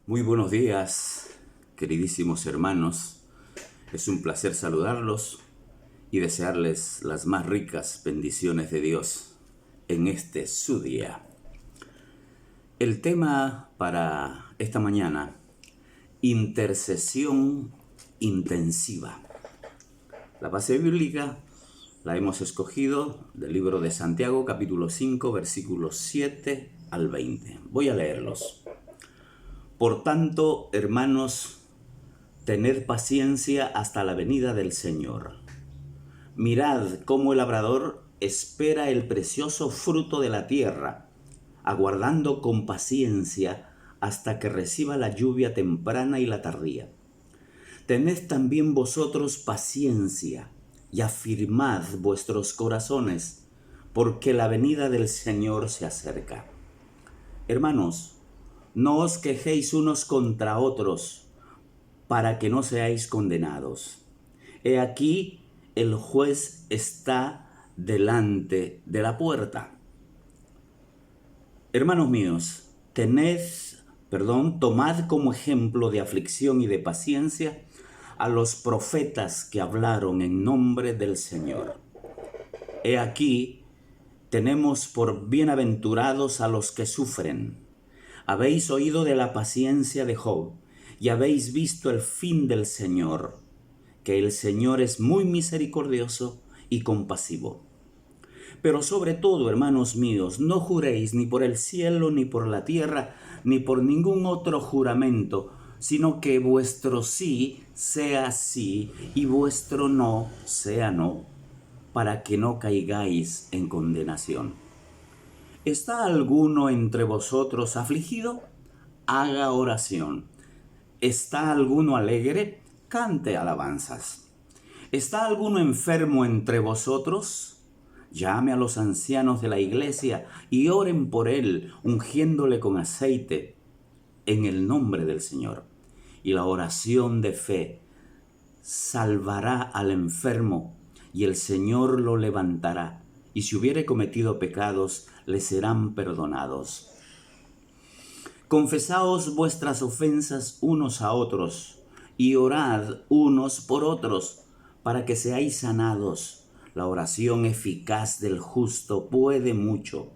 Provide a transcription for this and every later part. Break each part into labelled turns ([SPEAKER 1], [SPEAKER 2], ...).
[SPEAKER 1] Muy buenos días, queridísimos hermanos. Es un placer saludarlos y desearles las más ricas bendiciones de Dios en este su día. El tema para esta mañana: intercesión intensiva. La base bíblica la hemos escogido del libro de Santiago, capítulo 5, versículos 7 al 20. Voy a leerlos. Por tanto, hermanos, tened paciencia hasta la venida del Señor. Mirad cómo el labrador espera el precioso fruto de la tierra, aguardando con paciencia hasta que reciba la lluvia temprana y la tardía. Tened también vosotros paciencia y afirmad vuestros corazones, porque la venida del Señor se acerca. Hermanos, no os quejéis unos contra otros, para que no seáis condenados. He aquí, el juez está delante de la puerta. Hermanos míos, tomad como ejemplo de aflicción y de paciencia a los profetas que hablaron en nombre del Señor. He aquí, tenemos por bienaventurados a los que sufren. Habéis oído de la paciencia de Job y habéis visto el fin del Señor, que el Señor es muy misericordioso y compasivo. Pero sobre todo, hermanos míos, no juréis ni por el cielo, ni por la tierra, ni por ningún otro juramento, sino que vuestro sí sea sí y vuestro no sea no, para que no caigáis en condenación. ¿Está alguno entre vosotros afligido? Haga oración. ¿Está alguno alegre? Cante alabanzas. ¿Está alguno enfermo entre vosotros? Llame a los ancianos de la iglesia y oren por él, ungiéndole con aceite en el nombre del Señor. Y la oración de fe salvará al enfermo, y el Señor lo levantará. Y si hubiere cometido pecados, le serán perdonados. Confesaos vuestras ofensas unos a otros, y orad unos por otros, para que seáis sanados. La oración eficaz del justo puede mucho.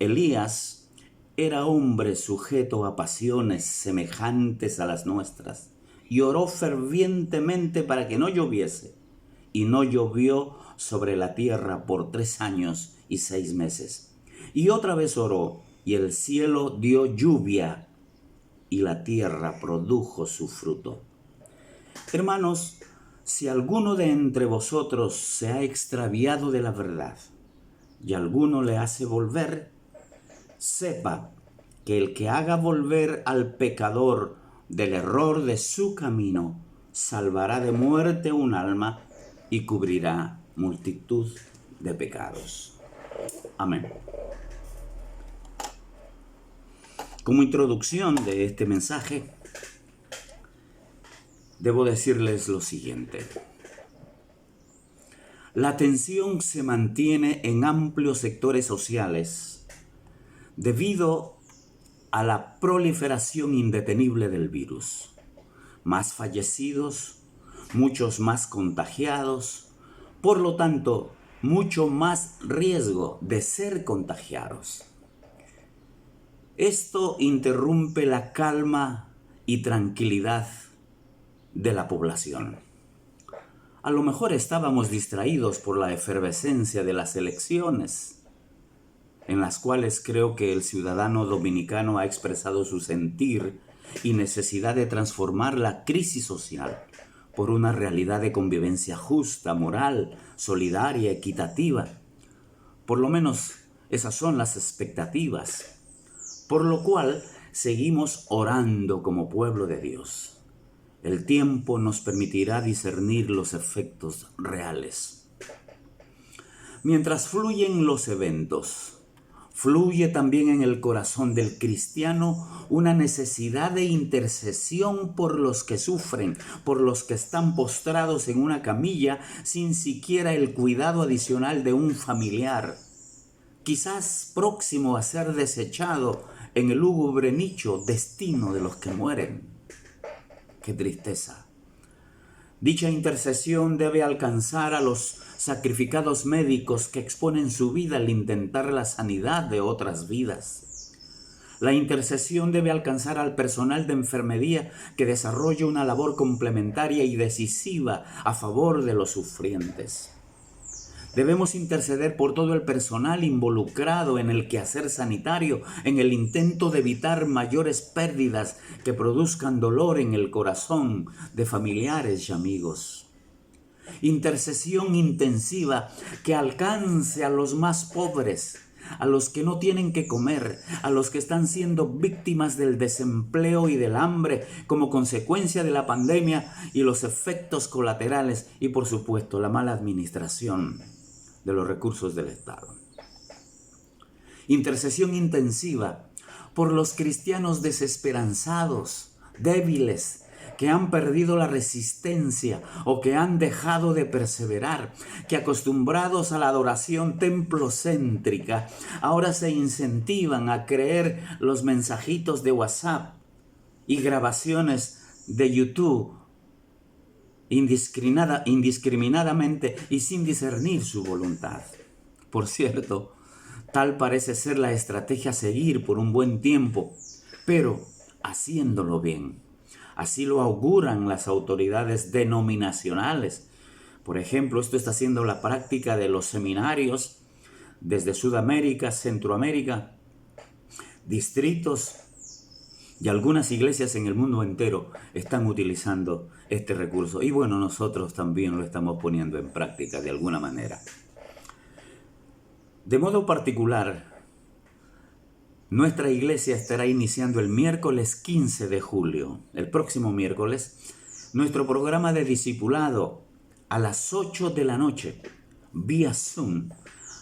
[SPEAKER 1] Elías era hombre sujeto a pasiones semejantes a las nuestras, y oró fervientemente para que no lloviese, y no llovió sobre la tierra por 3 años y 6 meses. Y otra vez oró, y el cielo dio lluvia, y la tierra produjo su fruto. Hermanos, si alguno de entre vosotros se ha extraviado de la verdad, y alguno le hace volver, sepa que el que haga volver al pecador del error de su camino, salvará de muerte un alma y cubrirá multitud de pecados. Amén. Como introducción de este mensaje, debo decirles lo siguiente. La tensión se mantiene en amplios sectores sociales debido a la proliferación indetenible del virus. Más fallecidos, muchos más contagiados, por lo tanto, mucho más riesgo de ser contagiados. Esto interrumpe la calma y tranquilidad de la población. A lo mejor estábamos distraídos por la efervescencia de las elecciones, en las cuales creo que el ciudadano dominicano ha expresado su sentir y necesidad de transformar la crisis social por una realidad de convivencia justa, moral, solidaria, equitativa. Por lo menos esas son las expectativas, por lo cual seguimos orando como pueblo de Dios. El tiempo nos permitirá discernir los efectos reales. Mientras fluyen los eventos, fluye también en el corazón del cristiano una necesidad de intercesión por los que sufren, por los que están postrados en una camilla sin siquiera el cuidado adicional de un familiar, quizás próximo a ser desechado en el lúgubre nicho destino de los que mueren. ¡Qué tristeza! Dicha intercesión debe alcanzar a los sacrificados médicos que exponen su vida al intentar la sanidad de otras vidas. La intercesión debe alcanzar al personal de enfermería que desarrolla una labor complementaria y decisiva a favor de los sufrientes. Debemos interceder por todo el personal involucrado en el quehacer sanitario, en el intento de evitar mayores pérdidas que produzcan dolor en el corazón de familiares y amigos. Intercesión intensiva que alcance a los más pobres, a los que no tienen que comer, a los que están siendo víctimas del desempleo y del hambre como consecuencia de la pandemia y los efectos colaterales y, por supuesto, la mala administración de los recursos del Estado. Intercesión intensiva por los cristianos desesperanzados, débiles, que han perdido la resistencia o que han dejado de perseverar, que acostumbrados a la adoración templocéntrica, ahora se incentivan a creer los mensajitos de WhatsApp y grabaciones de YouTube indiscriminadamente y sin discernir su voluntad. Por cierto, tal parece ser la estrategia a seguir por un buen tiempo, pero haciéndolo bien. Así lo auguran las autoridades denominacionales. Por ejemplo, esto está siendo la práctica de los seminarios desde Sudamérica, Centroamérica, distritos y algunas iglesias en el mundo entero están utilizando este recurso. Y bueno, nosotros también lo estamos poniendo en práctica de alguna manera. De modo particular, nuestra iglesia estará iniciando el miércoles 15 de julio, el próximo miércoles, nuestro programa de discipulado a las 8 de la noche, vía Zoom,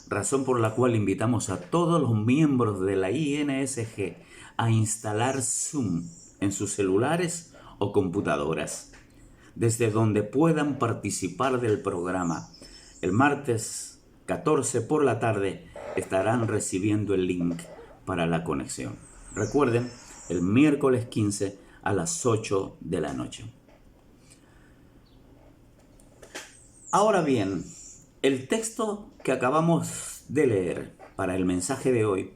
[SPEAKER 1] razón por la cual invitamos a todos los miembros de la INSG a instalar Zoom en sus celulares o computadoras, desde donde puedan participar del programa. El martes 14 por la tarde estarán recibiendo el link para la conexión. Recuerden, el miércoles 15 a las 8 de la noche. Ahora bien, el texto que acabamos de leer para el mensaje de hoy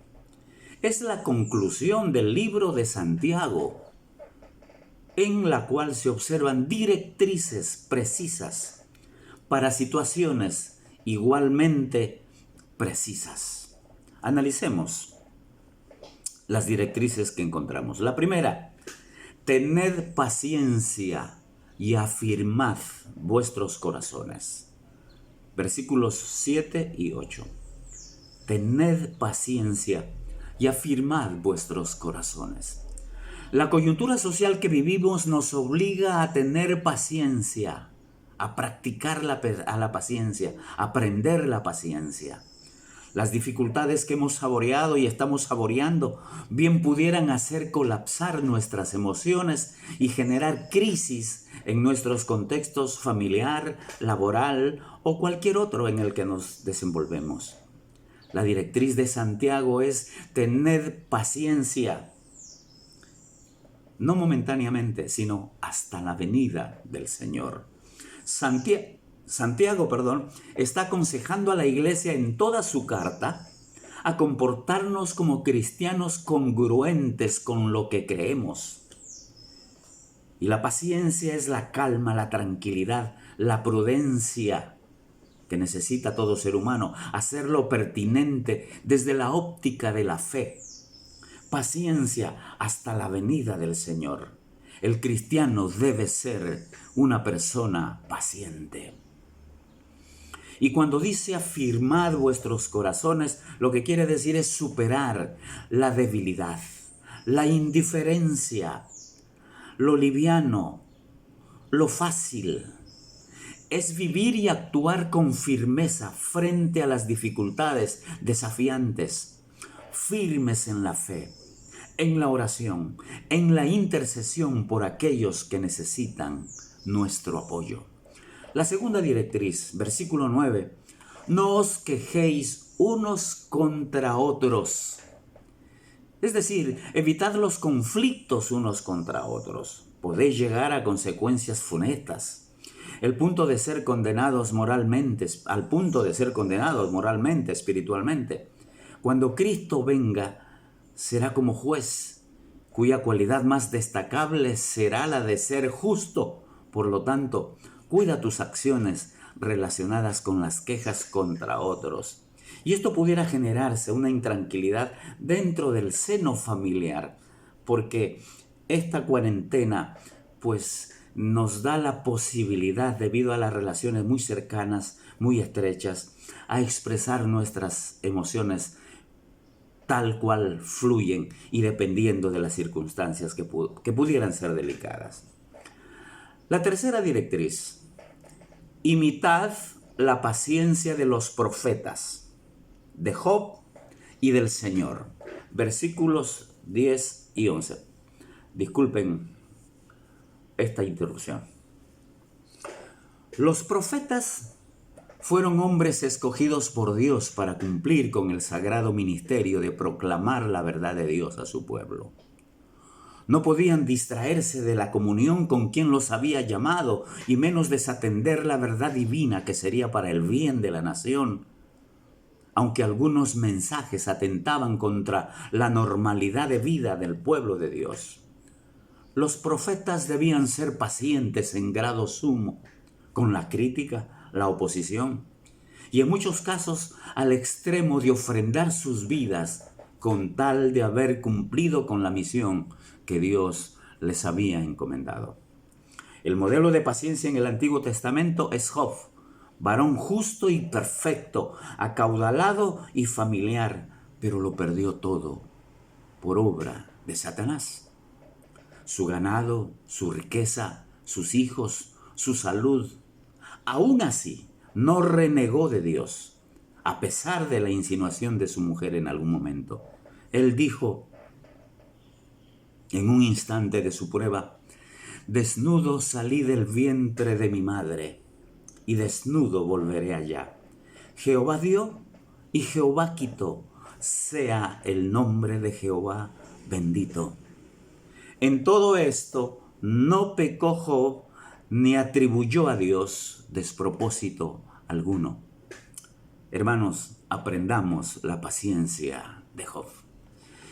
[SPEAKER 1] es la conclusión del libro de Santiago, en la cual se observan directrices precisas para situaciones igualmente precisas. Analicemos las directrices que encontramos. La primera, tened paciencia y afirmad vuestros corazones. Versículos 7 y 8. Tened paciencia y afirmad vuestros corazones. La coyuntura social que vivimos nos obliga a tener paciencia, a practicar la paciencia, a aprender la paciencia. Las dificultades que hemos saboreado y estamos saboreando bien pudieran hacer colapsar nuestras emociones y generar crisis en nuestros contextos familiar, laboral o cualquier otro en el que nos desenvolvemos. La directriz de Santiago es tened paciencia, no momentáneamente, sino hasta la venida del Señor. Santiago, está aconsejando a la iglesia en toda su carta a comportarnos como cristianos congruentes con lo que creemos. Y la paciencia es la calma, la tranquilidad, la prudencia que necesita todo ser humano, hacerlo pertinente desde la óptica de la fe. Paciencia hasta la venida del Señor. El cristiano debe ser una persona paciente. Y cuando dice afirmad vuestros corazones, lo que quiere decir es superar la debilidad, la indiferencia, lo liviano, lo fácil. Es vivir y actuar con firmeza frente a las dificultades desafiantes, firmes en la fe, en la oración, en la intercesión por aquellos que necesitan nuestro apoyo. La segunda directriz, versículo 9, no os quejéis unos contra otros. Es decir, evitad los conflictos unos contra otros. Podéis llegar a consecuencias funestas. Al punto de ser condenados moralmente, espiritualmente. Cuando Cristo venga, será como juez, cuya cualidad más destacable será la de ser justo. Por lo tanto, cuida tus acciones relacionadas con las quejas contra otros. Y esto pudiera generarse una intranquilidad dentro del seno familiar, porque esta cuarentena pues nos da la posibilidad, debido a las relaciones muy cercanas, muy estrechas, a expresar nuestras emociones tal cual fluyen y dependiendo de las circunstancias que pudieran ser delicadas. La tercera directriz: imitad la paciencia de los profetas, de Job y del Señor. Versículos 10 y 11. Disculpen esta interrupción. Los profetas fueron hombres escogidos por Dios para cumplir con el sagrado ministerio de proclamar la verdad de Dios a su pueblo. No podían distraerse de la comunión con quien los había llamado, y menos desatender la verdad divina que sería para el bien de la nación. Aunque algunos mensajes atentaban contra la normalidad de vida del pueblo de Dios, los profetas debían ser pacientes en grado sumo con la crítica, la oposición, y en muchos casos al extremo de ofrendar sus vidas con tal de haber cumplido con la misión que Dios les había encomendado. El modelo de paciencia en el Antiguo Testamento es Job, varón justo y perfecto, acaudalado y familiar, pero lo perdió todo por obra de Satanás. Su ganado, su riqueza, sus hijos, su salud. Aún así, no renegó de Dios, a pesar de la insinuación de su mujer en algún momento. Él dijo, en un instante de su prueba: desnudo salí del vientre de mi madre, y desnudo volveré allá. Jehová dio y Jehová quitó, sea el nombre de Jehová bendito. En todo esto no pecó Job, ni atribuyó a Dios despropósito alguno. Hermanos, aprendamos la paciencia de Job.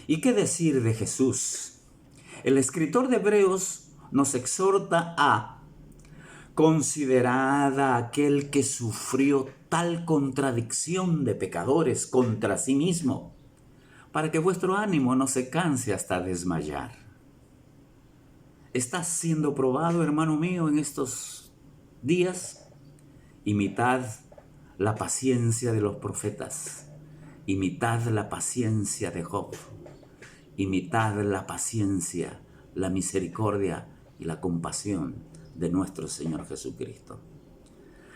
[SPEAKER 1] ¿Y qué decir de Jesús? El escritor de Hebreos nos exhorta a: considerad a aquel que sufrió tal contradicción de pecadores contra sí mismo, para que vuestro ánimo no se canse hasta desmayar. ¿Estás siendo probado, hermano mío, en estos días? Imitad la paciencia de los profetas. Imitad la paciencia de Job. Imitad la paciencia, la misericordia y la compasión de nuestro Señor Jesucristo.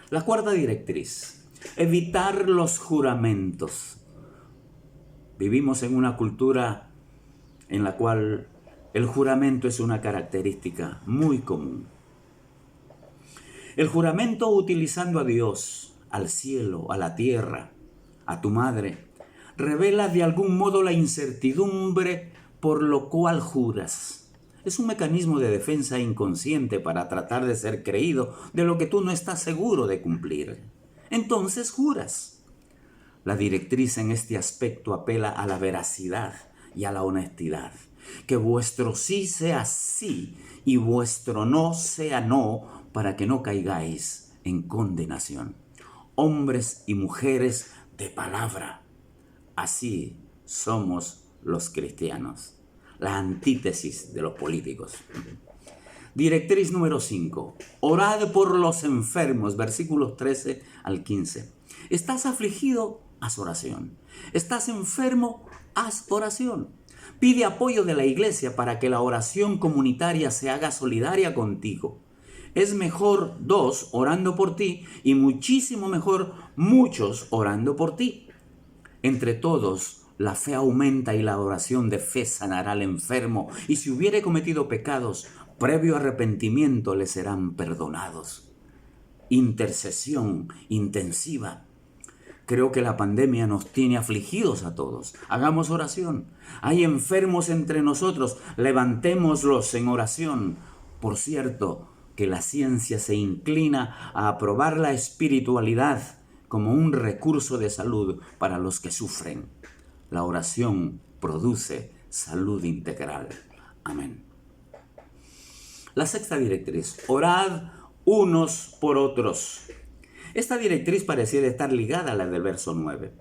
[SPEAKER 1] La cuarta directriz: evitar los juramentos. Vivimos en una cultura en la cual el juramento es una característica muy común. El juramento utilizando a Dios, al cielo, a la tierra, a tu madre, revela de algún modo la incertidumbre por lo cual juras. Es un mecanismo de defensa inconsciente para tratar de ser creído de lo que tú no estás seguro de cumplir. Entonces juras. La directriz en este aspecto apela a la veracidad y a la honestidad. Que vuestro sí sea sí y vuestro no sea no, para que no caigáis en condenación. Hombres y mujeres de palabra. Así somos los cristianos. La antítesis de los políticos. Directriz número 5. Orad por los enfermos. Versículos 13 al 15. ¿Estás afligido? Haz oración. ¿Estás enfermo? Haz oración. Pide apoyo de la iglesia para que la oración comunitaria se haga solidaria contigo. Es mejor 2 orando por ti y muchísimo mejor muchos orando por ti. Entre todos, la fe aumenta y la oración de fe sanará al enfermo, y si hubiere cometido pecados, previo arrepentimiento le serán perdonados. Intercesión intensiva. Creo que la pandemia nos tiene afligidos a todos. Hagamos oración. Hay enfermos entre nosotros. Levantémoslos en oración. Por cierto, que la ciencia se inclina a aprobar la espiritualidad como un recurso de salud para los que sufren. La oración produce salud integral. Amén. La sexta directriz: orad unos por otros. Esta directriz pareciera estar ligada a la del verso 9.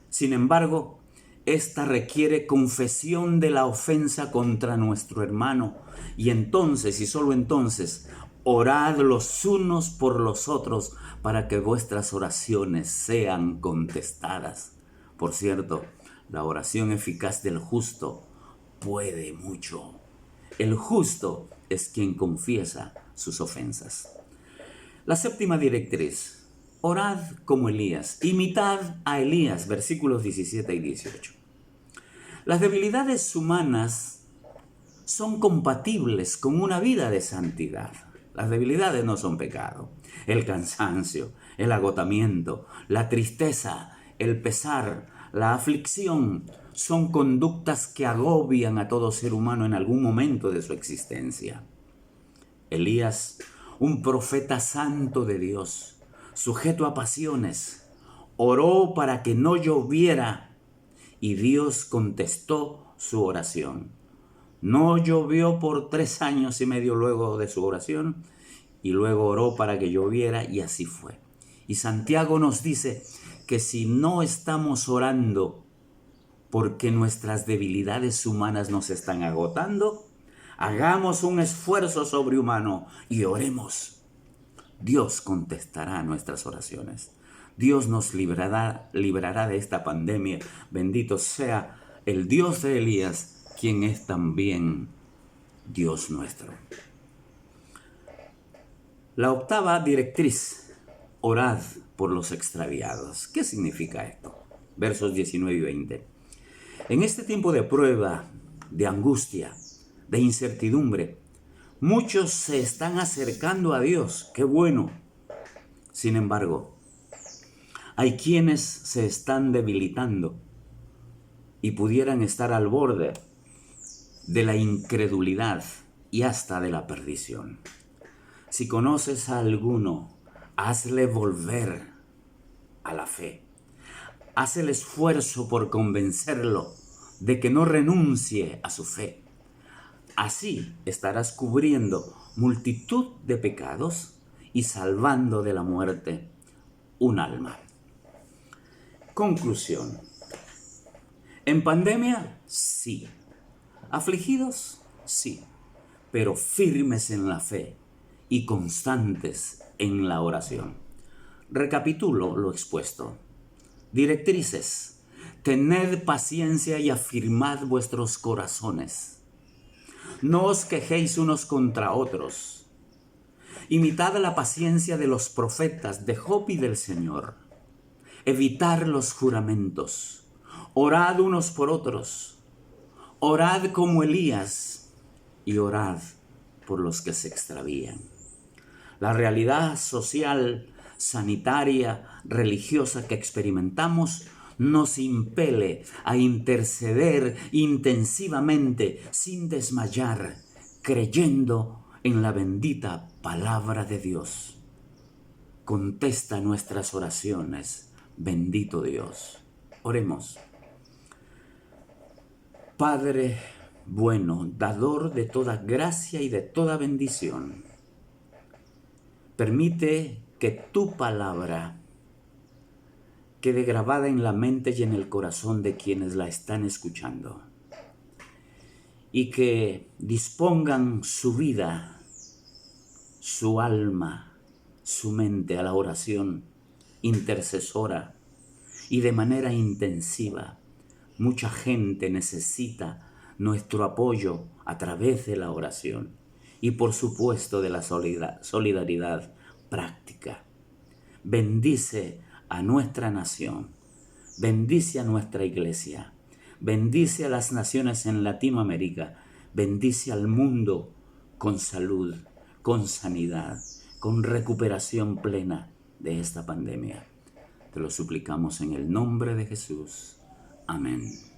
[SPEAKER 1] Sin embargo, esta requiere confesión de la ofensa contra nuestro hermano. Y entonces, y solo entonces, orad los unos por los otros para que vuestras oraciones sean contestadas. Por cierto, la oración eficaz del justo puede mucho. El justo es quien confiesa sus ofensas. La séptima directriz: orad como Elías, imitad a Elías, versículos 17 y 18. Las debilidades humanas son compatibles con una vida de santidad. Las debilidades no son pecado. El cansancio, el agotamiento, la tristeza, el pesar, la aflicción son conductas que agobian a todo ser humano en algún momento de su existencia. Elías, un profeta santo de Dios, sujeto a pasiones, oró para que no lloviera y Dios contestó su oración. No llovió por 3 años y medio luego de su oración y luego oró para que lloviera y así fue. Y Santiago nos dice que si no estamos orando porque nuestras debilidades humanas nos están agotando, hagamos un esfuerzo sobrehumano y oremos. Dios contestará nuestras oraciones. Dios nos librará de esta pandemia. Bendito sea el Dios de Elías, quien es también Dios nuestro. La octava directriz: orad por los extraviados. ¿Qué significa esto? Versos 19 y 20. En este tiempo de prueba, de angustia, de incertidumbre, muchos se están acercando a Dios. ¡Qué bueno! Sin embargo, hay quienes se están debilitando y pudieran estar al borde de la incredulidad y hasta de la perdición. Si conoces a alguno, hazle volver a la fe. Haz el esfuerzo por convencerlo de que no renuncie a su fe. Así estarás cubriendo multitud de pecados y salvando de la muerte un alma. Conclusión. ¿En pandemia? Sí. ¿Afligidos? Sí. Pero firmes en la fe y constantes en la oración. Recapitulo lo expuesto. Directrices: tened paciencia y afirmad vuestros corazones. No os quejéis unos contra otros. Imitad la paciencia de los profetas, de Job y del Señor. Evitar los juramentos. Orad unos por otros. Orad como Elías y orad por los que se extravían. La realidad social, sanitaria, religiosa que experimentamos nos impele a interceder intensivamente, sin desmayar, creyendo en la bendita palabra de Dios. Contesta nuestras oraciones, bendito Dios. Oremos. Padre bueno, dador de toda gracia y de toda bendición, permite que tu palabra quede grabada en la mente y en el corazón de quienes la están escuchando, y que dispongan su vida, su alma, su mente a la oración intercesora y de manera intensiva. Mucha gente necesita nuestro apoyo a través de la oración y por supuesto de la solidaridad práctica. Bendice a nuestra nación, bendice a nuestra iglesia, bendice a las naciones en Latinoamérica, bendice al mundo con salud, con sanidad, con recuperación plena de esta pandemia. Te lo suplicamos en el nombre de Jesús. Amén.